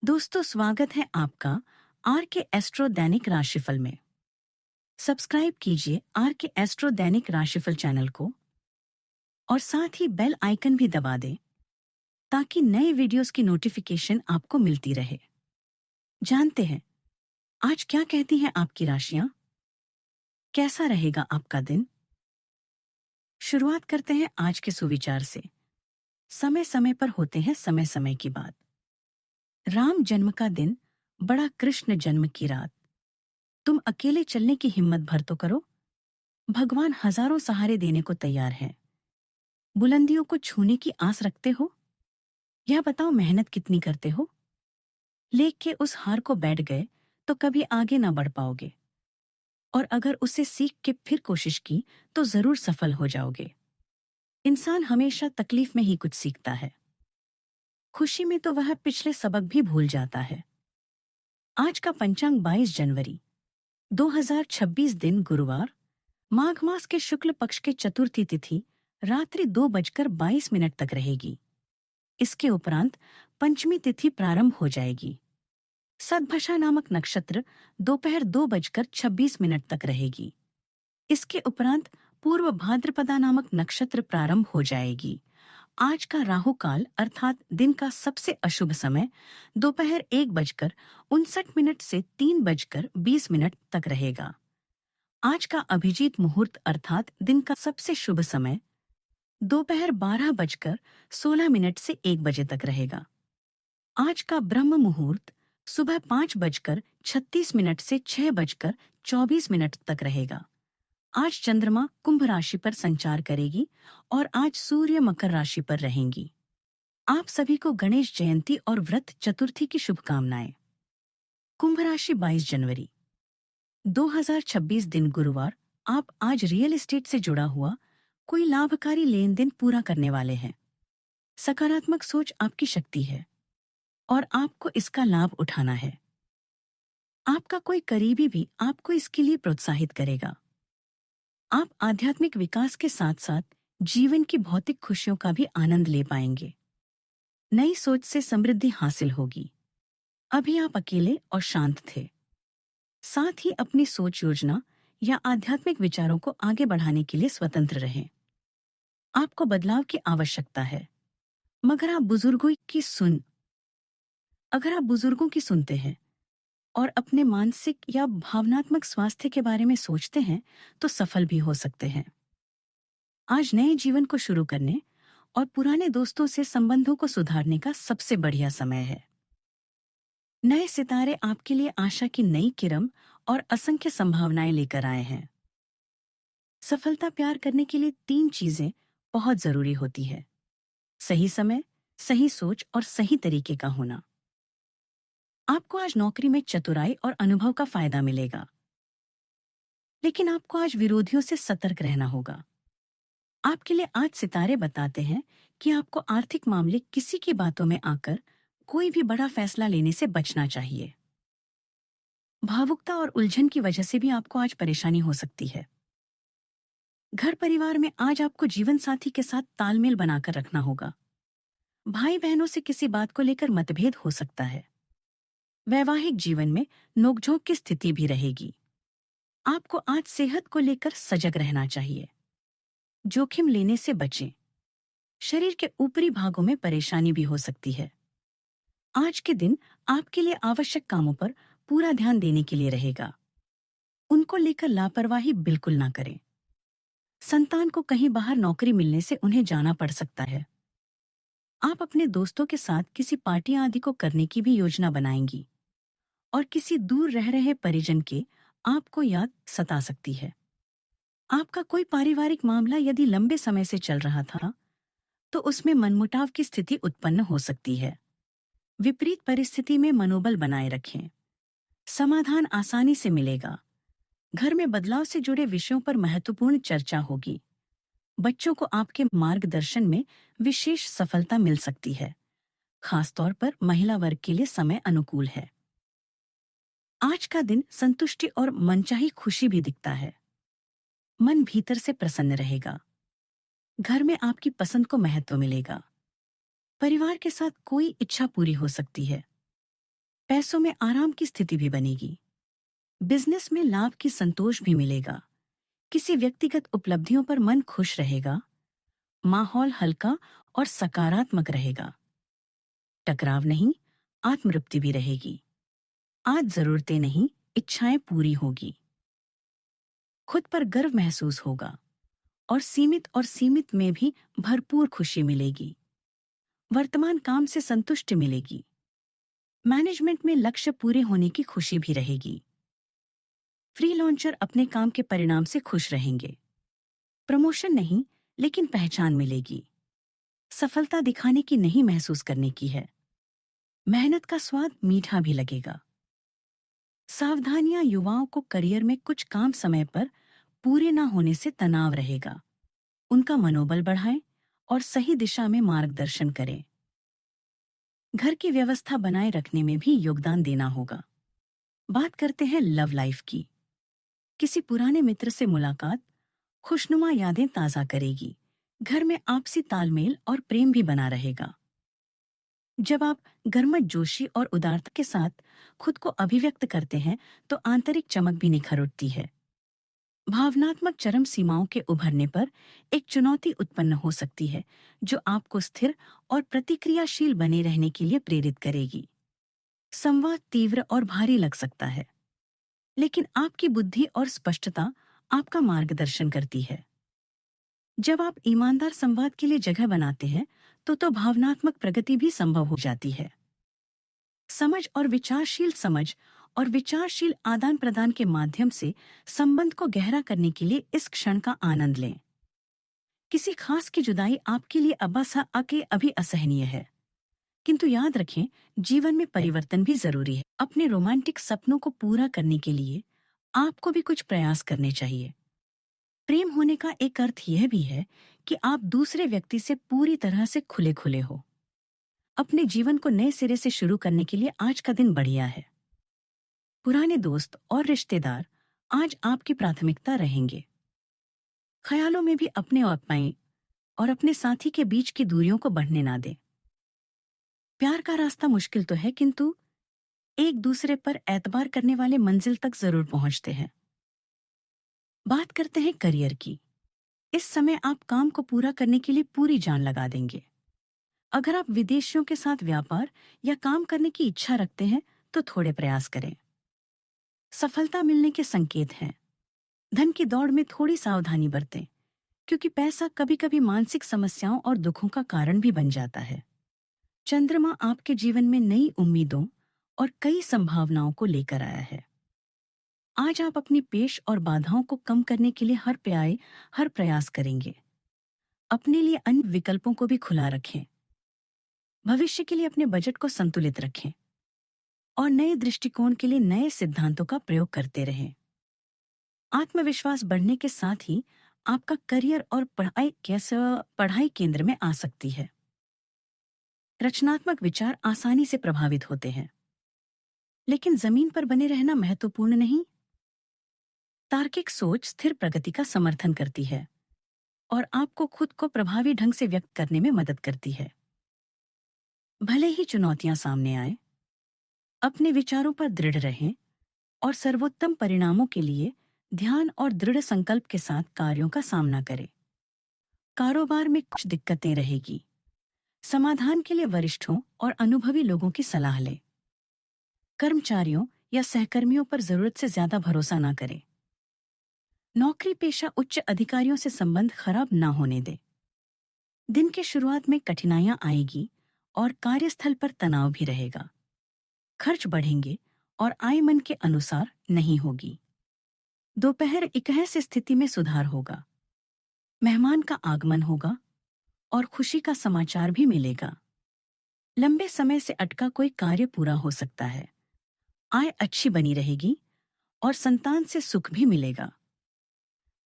दोस्तों, स्वागत है आपका आर के एस्ट्रो दैनिक राशिफल में। सब्सक्राइब कीजिए आर के एस्ट्रो दैनिक राशिफल चैनल को और साथ ही बेल आइकन भी दबा दें ताकि नए वीडियोस की नोटिफिकेशन आपको मिलती रहे। जानते हैं आज क्या कहती हैं आपकी राशियां? कैसा रहेगा आपका दिन? शुरुआत करते हैं आज के सुविचार से। समय समय पर होते हैं समय समय की बात। राम जन्म का दिन, बड़ा कृष्ण जन्म की रात। तुम अकेले चलने की हिम्मत भर तो करो। भगवान हजारों सहारे देने को तैयार हैं। बुलंदियों को छूने की आस रखते हो? यह बताओ, मेहनत कितनी करते हो? लेख के उस हार को बैठ गए तो कभी आगे ना बढ़ पाओगे, और अगर उसे सीख के फिर कोशिश की तो जरूर सफल हो जाओगे। इंसान हमेशा तकलीफ में ही कुछ सीखता है। खुशी में तो वह पिछले सबक भी भूल जाता है। आज का पंचांग 22 जनवरी 2026, दिन गुरुवार, माघ मास के शुक्ल पक्ष के चतुर्थी तिथि रात्रि 2:22 तक रहेगी। इसके उपरांत पंचमी तिथि प्रारंभ हो जाएगी। सदभषा नामक नक्षत्र दोपहर 2:26 तक रहेगी। इसके उपरांत पूर्व भाद्रपदा नामक नक्षत्र प्रारंभ हो जाएगी। आज का राहु काल अर्थात दिन का सबसे अशुभ समय दोपहर 1:59 से 3:20 तक रहेगा। आज का अभिजीत मुहूर्त अर्थात दिन का सबसे शुभ समय दोपहर 12:16 से 1 बजे तक रहेगा। आज का ब्रह्म मुहूर्त सुबह 5:36 से 6:24 तक रहेगा। आज चंद्रमा कुंभ राशि पर संचार करेगी और आज सूर्य मकर राशि पर रहेंगी। आप सभी को गणेश जयंती और व्रत चतुर्थी की शुभकामनाएं। कुंभ राशि 22 जनवरी 2026, दिन गुरुवार, आप आज रियल एस्टेट से जुड़ा हुआ कोई लाभकारी लेन देन पूरा करने वाले हैं। सकारात्मक सोच आपकी शक्ति है और आपको इसका लाभ उठाना है। आपका कोई करीबी भी आपको इसके लिए प्रोत्साहित करेगा। आप आध्यात्मिक विकास के साथ साथ जीवन की भौतिक खुशियों का भी आनंद ले पाएंगे। नई सोच से समृद्धि हासिल होगी। अभी आप अकेले और शांत थे। साथ ही अपनी सोच, योजना या आध्यात्मिक विचारों को आगे बढ़ाने के लिए स्वतंत्र रहें। आपको बदलाव की आवश्यकता है, मगर अगर आप बुजुर्गों की सुनते हैं और अपने मानसिक या भावनात्मक स्वास्थ्य के बारे में सोचते हैं तो सफल भी हो सकते हैं। आज नए जीवन को शुरू करने और पुराने दोस्तों से संबंधों को सुधारने का सबसे बढ़िया समय है। नए सितारे आपके लिए आशा की नई किरण और असंख्य संभावनाएं लेकर आए हैं। सफलता प्यार करने के लिए 3 चीजें बहुत जरूरी होती है: सही समय, सही सोच और सही तरीके का होना। आपको आज नौकरी में चतुराई और अनुभव का फायदा मिलेगा, लेकिन आपको आज विरोधियों से सतर्क रहना होगा। आपके लिए आज सितारे बताते हैं कि आपको आर्थिक मामले किसी की बातों में आकर कोई भी बड़ा फैसला लेने से बचना चाहिए। भावुकता और उलझन की वजह से भी आपको आज परेशानी हो सकती है। घर परिवार में आज आपको जीवन साथी के साथ तालमेल बनाकर रखना होगा। भाई बहनों से किसी बात को लेकर मतभेद हो सकता है। वैवाहिक जीवन में नोकझोंक की स्थिति भी रहेगी। आपको आज सेहत को लेकर सजग रहना चाहिए। जोखिम लेने से बचें। शरीर के ऊपरी भागों में परेशानी भी हो सकती है। आज के दिन आपके लिए आवश्यक कामों पर पूरा ध्यान देने के लिए रहेगा। उनको लेकर लापरवाही बिल्कुल ना करें। संतान को कहीं बाहर नौकरी मिलने से उन्हें जाना पड़ सकता है। आप अपने दोस्तों के साथ किसी पार्टी आदि को करने की भी योजना बनाएंगी और किसी दूर रह रहे परिजन के आपको याद सता सकती है। आपका कोई पारिवारिक मामला यदि लंबे समय से चल रहा था तो उसमें मनमुटाव की स्थिति उत्पन्न हो सकती है। विपरीत परिस्थिति में मनोबल बनाए रखें। समाधान आसानी से मिलेगा। घर में बदलाव से जुड़े विषयों पर महत्वपूर्ण चर्चा होगी। बच्चों को आपके मार्गदर्शन में विशेष सफलता मिल सकती है। खासतौर पर महिला वर्ग के लिए समय अनुकूल है। आज का दिन संतुष्टि और मनचाही खुशी भी दिखता है। मन भीतर से प्रसन्न रहेगा। घर में आपकी पसंद को महत्व मिलेगा। परिवार के साथ कोई इच्छा पूरी हो सकती है। पैसों में आराम की स्थिति भी बनेगी। बिजनेस में लाभ की संतोष भी मिलेगा। किसी व्यक्तिगत उपलब्धियों पर मन खुश रहेगा। माहौल हल्का और सकारात्मक रहेगा। टकराव नहीं, आत्मतृप्ति भी रहेगी। आज जरूरतें नहीं, इच्छाएं पूरी होगी। खुद पर गर्व महसूस होगा और सीमित में भी भरपूर खुशी मिलेगी। वर्तमान काम से संतुष्टि मिलेगी। मैनेजमेंट में लक्ष्य पूरे होने की खुशी भी रहेगी। फ्रीलांसर अपने काम के परिणाम से खुश रहेंगे। प्रमोशन नहीं, लेकिन पहचान मिलेगी। सफलता दिखाने की नहीं, महसूस करने की है। मेहनत का स्वाद मीठा भी लगेगा। सावधानियां, युवाओं को करियर में कुछ काम समय पर पूरे न होने से तनाव रहेगा। उनका मनोबल बढ़ाएं और सही दिशा में मार्गदर्शन करें। घर की व्यवस्था बनाए रखने में भी योगदान देना होगा। बात करते हैं लव लाइफ की। किसी पुराने मित्र से मुलाकात खुशनुमा यादें ताजा करेगी। घर में आपसी तालमेल और प्रेम भी बना रहेगा। जब आप गर्मजोशी जोशी और उदारता के साथ खुद को अभिव्यक्त करते हैं तो आंतरिक चमक भी निखर उठती है। भावनात्मक चरम सीमाओं के उभरने पर एक चुनौती उत्पन्न हो सकती है जो आपको स्थिर और प्रतिक्रियाशील बने रहने के लिए प्रेरित करेगी। संवाद तीव्र और भारी लग सकता है, लेकिन आपकी बुद्धि और स्पष्टता आपका मार्गदर्शन करती है। जब आप ईमानदार संवाद के लिए जगह बनाते हैं तो भावनात्मक प्रगति भी संभव हो जाती है। समझ और विचारशील आदान प्रदान के माध्यम से संबंध को गहरा करने के लिए इस क्षण का आनंद लें। किसी खास की जुदाई आपके लिए अभी असहनीय है, किंतु याद रखें, जीवन में परिवर्तन भी जरूरी है। अपने रोमांटिक सपनों को पूरा करने के लिए आपको भी कुछ प्रयास करने चाहिए। प्रेम होने का एक अर्थ यह भी है कि आप दूसरे व्यक्ति से पूरी तरह से खुले खुले हो। अपने जीवन को नए सिरे से शुरू करने के लिए आज का दिन बढ़िया है। पुराने दोस्त और रिश्तेदार आज आपकी प्राथमिकता रहेंगे। ख्यालों में भी अपने अपनाएं और अपने साथी के बीच की दूरियों को बढ़ने ना दें। प्यार का रास्ता मुश्किल तो है, किंतु एक दूसरे पर एतबार करने वाले मंजिल तक जरूर पहुंचते हैं। बात करते हैं करियर की। इस समय आप काम को पूरा करने के लिए पूरी जान लगा देंगे। अगर आप विदेशियों के साथ व्यापार या काम करने की इच्छा रखते हैं तो थोड़े प्रयास करें। सफलता मिलने के संकेत हैं। धन की दौड़ में थोड़ी सावधानी बरतें, क्योंकि पैसा कभी-कभी मानसिक समस्याओं और दुखों का कारण भी बन जाता है। चंद्रमा आपके जीवन में नई उम्मीदों और कई संभावनाओं को लेकर आया है। आज आप अपनी पेश और बाधाओं को कम करने के लिए हर प्रयास करेंगे। अपने लिए अन्य विकल्पों को भी खुला रखें। भविष्य के लिए अपने बजट को संतुलित रखें और नए दृष्टिकोण के लिए नए सिद्धांतों का प्रयोग करते रहें। आत्मविश्वास बढ़ने के साथ ही आपका करियर और पढ़ाई केंद्र में आ सकती है। रचनात्मक विचार आसानी से प्रभावित होते हैं, लेकिन जमीन पर बने रहना महत्वपूर्ण नहीं। तार्किक सोच स्थिर प्रगति का समर्थन करती है और आपको खुद को प्रभावी ढंग से व्यक्त करने में मदद करती है। भले ही चुनौतियां सामने आए, अपने विचारों पर दृढ़ रहें और सर्वोत्तम परिणामों के लिए ध्यान और दृढ़ संकल्प के साथ कार्यों का सामना करें। कारोबार में कुछ दिक्कतें रहेगी। समाधान के लिए वरिष्ठों और अनुभवी लोगों की सलाह लें। कर्मचारियों या सहकर्मियों पर जरूरत से ज्यादा भरोसा ना करें। नौकरी पेशा उच्च अधिकारियों से संबंध खराब ना होने दें। दिन के शुरुआत में कठिनाइयां आएगी और कार्यस्थल पर तनाव भी रहेगा। खर्च बढ़ेंगे और आय मन के अनुसार नहीं होगी। दोपहर 1 से स्थिति में सुधार होगा। मेहमान का आगमन होगा और खुशी का समाचार भी मिलेगा। लंबे समय से अटका कोई कार्य पूरा हो सकता है। आय अच्छी बनी रहेगी और संतान से सुख भी मिलेगा।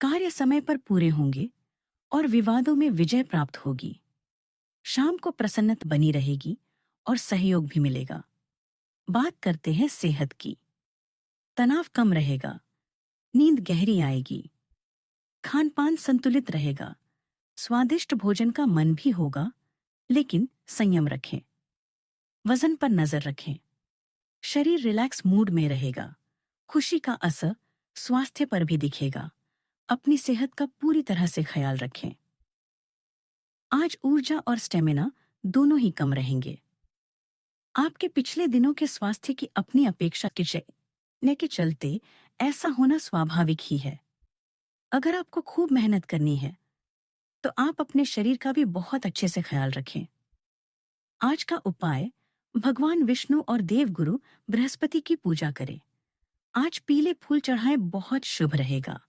कार्य समय पर पूरे होंगे और विवादों में विजय प्राप्त होगी। शाम को प्रसन्नता बनी रहेगी और सहयोग भी मिलेगा। बात करते हैं सेहत की। तनाव कम रहेगा, नींद गहरी आएगी, खान पान संतुलित रहेगा। स्वादिष्ट भोजन का मन भी होगा, लेकिन संयम रखें। वजन पर नजर रखें। शरीर रिलैक्स मूड में रहेगा। खुशी का असर स्वास्थ्य पर भी दिखेगा। अपनी सेहत का पूरी तरह से ख्याल रखें। आज ऊर्जा और स्टेमिना दोनों ही कम रहेंगे। आपके पिछले दिनों के स्वास्थ्य की अपनी अपेक्षा के चलते ऐसा होना स्वाभाविक ही है। अगर आपको खूब मेहनत करनी है तो आप अपने शरीर का भी बहुत अच्छे से ख्याल रखें। आज का उपाय, भगवान विष्णु और देवगुरु बृहस्पति की पूजा करें। आज पीले फूल चढ़ाएं, बहुत शुभ रहेगा।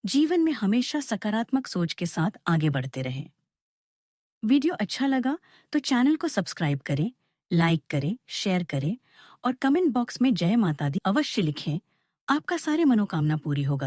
जीवन में हमेशा सकारात्मक सोच के साथ आगे बढ़ते रहें। वीडियो अच्छा लगा तो चैनल को सब्सक्राइब करें, लाइक करें, शेयर करें और कमेंट बॉक्स में जय माता दी अवश्य लिखें। आपका सारे मनोकामना पूरी होगा।